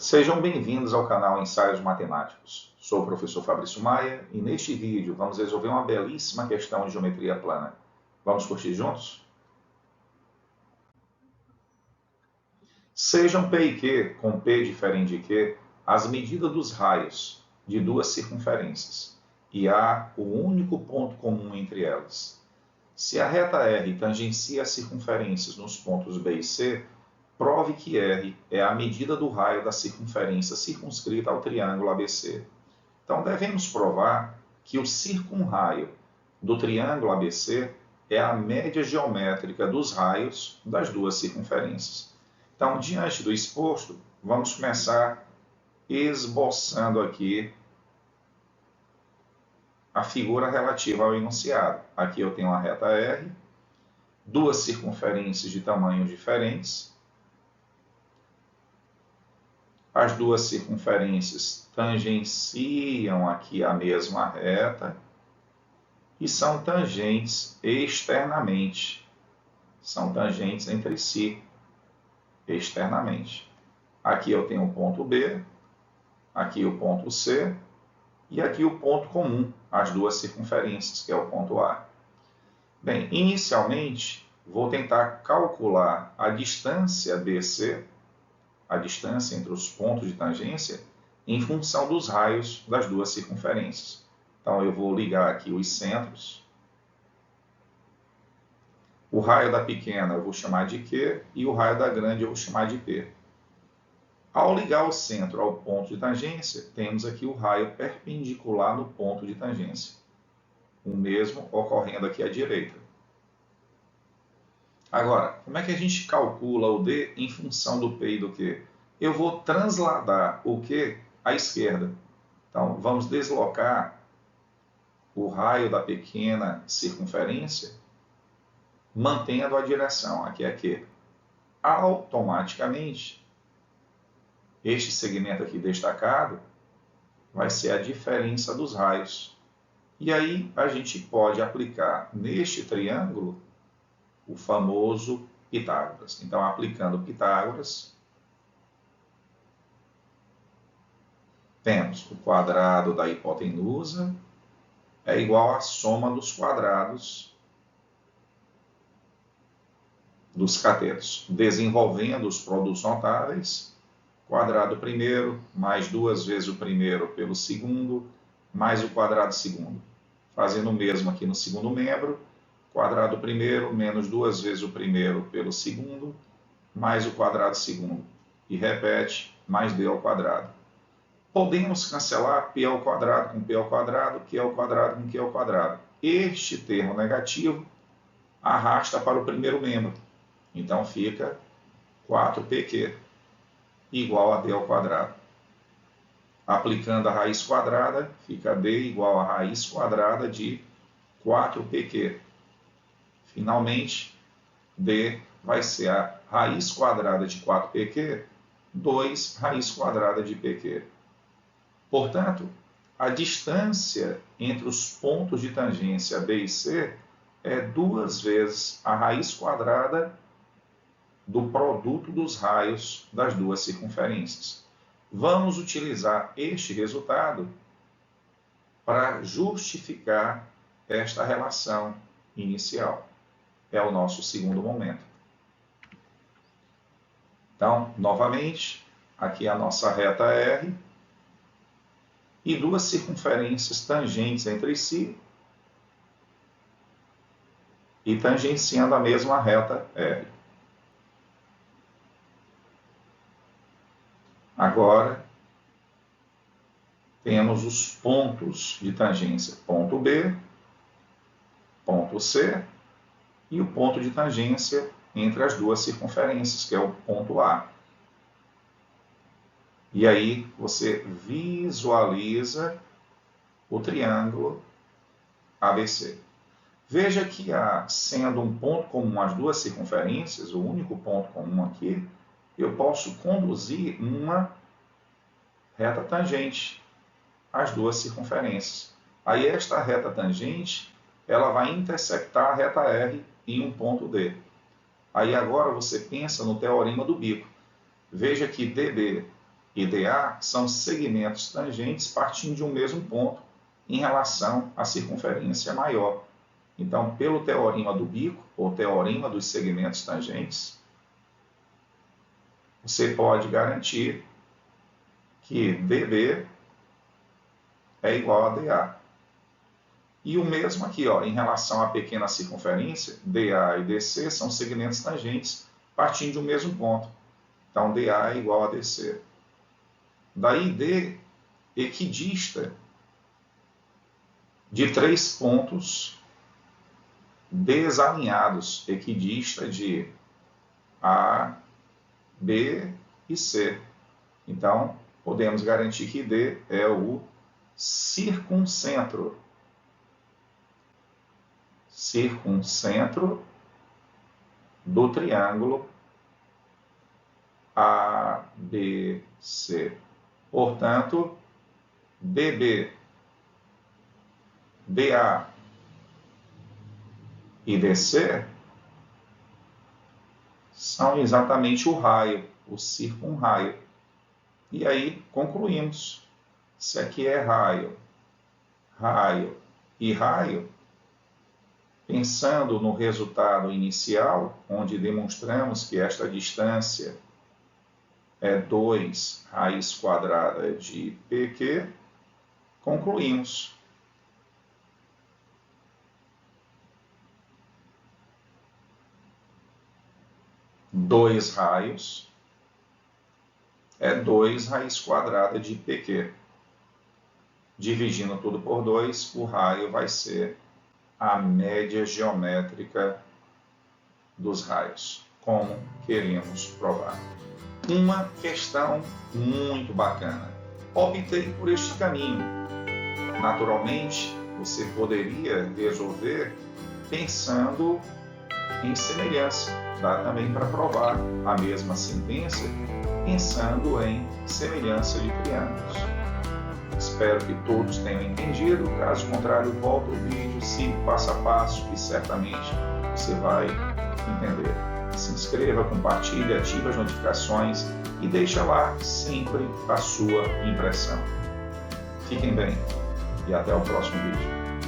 Sejam bem-vindos ao canal Ensaios Matemáticos. Sou o professor Fabrício Maia e neste vídeo vamos resolver uma belíssima questão de geometria plana. Vamos curtir juntos? Sejam P e Q, com P diferente de Q, as medidas dos raios de duas circunferências e A o único ponto comum entre elas. Se a reta R tangencia as circunferências nos pontos B e C, prove que R é a medida do raio da circunferência circunscrita ao triângulo ABC. Então, devemos provar que o circunraio do triângulo ABC é a média geométrica dos raios das duas circunferências. Então, diante do exposto, vamos começar esboçando aqui a figura relativa ao enunciado. Aqui eu tenho a reta R, duas circunferências de tamanhos diferentes. As duas circunferências tangenciam aqui a mesma reta e são tangentes externamente. São tangentes entre si externamente. Aqui eu tenho o ponto B, aqui o ponto C e aqui o ponto comum, as duas circunferências, que é o ponto A. Bem, inicialmente, vou tentar calcular a distância BC, a distância entre os pontos de tangência, em função dos raios das duas circunferências. Então, eu vou ligar aqui os centros. O raio da pequena eu vou chamar de Q e o raio da grande eu vou chamar de P. Ao ligar o centro ao ponto de tangência, temos aqui o raio perpendicular no ponto de tangência. O mesmo ocorrendo aqui à direita. Agora, como é que a gente calcula o D em função do P e do Q? Eu vou transladar o Q à esquerda. Então, vamos deslocar o raio da pequena circunferência, mantendo a direção, aqui é Q. Automaticamente, este segmento aqui destacado vai ser a diferença dos raios. E aí, a gente pode aplicar neste triângulo o famoso Pitágoras. Então, aplicando Pitágoras, temos o quadrado da hipotenusa é igual à soma dos quadrados dos catetos. Desenvolvendo os produtos notáveis, quadrado primeiro, mais duas vezes o primeiro pelo segundo, mais o quadrado segundo. Fazendo o mesmo aqui no segundo membro, quadrado primeiro, menos duas vezes o primeiro pelo segundo, mais o quadrado segundo. E repete, mais D ao quadrado. Podemos cancelar P ao quadrado com P ao quadrado, Q ao quadrado com Q ao quadrado. Este termo negativo arrasta para o primeiro membro. Então fica 4PQ igual a D ao quadrado. Aplicando a raiz quadrada, fica D igual a raiz quadrada de 4PQ. Finalmente, D vai ser a raiz quadrada de 4PQ, 2 raiz quadrada de PQ. Portanto, a distância entre os pontos de tangência B e C é duas vezes a raiz quadrada do produto dos raios das duas circunferências. Vamos utilizar este resultado para justificar esta relação inicial. É o nosso segundo momento. Então, novamente, aqui a nossa reta R e duas circunferências tangentes entre si e tangenciando a mesma reta R. Agora, temos os pontos de tangência, ponto B, ponto C e o ponto de tangência entre as duas circunferências, que é o ponto A. E aí você visualiza o triângulo ABC. Veja que sendo um ponto comum as duas circunferências, o único ponto comum aqui, eu posso conduzir uma reta tangente às duas circunferências. Aí esta reta tangente, ela vai intersectar a reta R em um ponto D. Aí agora você pensa no teorema do bico. Veja que DB e DA são segmentos tangentes partindo de um mesmo ponto em relação à circunferência maior. Então, pelo teorema do bico, ou teorema dos segmentos tangentes, você pode garantir que DB é igual a DA. E o mesmo aqui, ó, em relação à pequena circunferência, DA e DC são segmentos tangentes partindo de um mesmo ponto. Então, DA é igual a DC. Daí, D equidista de 3 pontos desalinhados, equidista de A, B e C. Então, podemos garantir que D é o circuncentro do triângulo ABC. Portanto, DB, DA e DC são exatamente o raio, o circunraio. E aí concluímos. Se aqui é raio, raio e raio, pensando no resultado inicial, onde demonstramos que esta distância é 2 raiz quadrada de PQ, concluímos. Dois raios é 2 raiz quadrada de PQ. Dividindo tudo por 2, o raio vai ser a média geométrica dos raios, como queremos provar. Uma questão muito bacana. Optei por este caminho. Naturalmente, você poderia resolver pensando em semelhança. Dá também para provar a mesma sentença pensando em semelhança de triângulos. Espero que todos tenham entendido. Caso contrário, volta o vídeo, siga passo a passo, que certamente você vai entender. Se inscreva, compartilhe, ative as notificações e deixa lá sempre a sua impressão. Fiquem bem e até o próximo vídeo.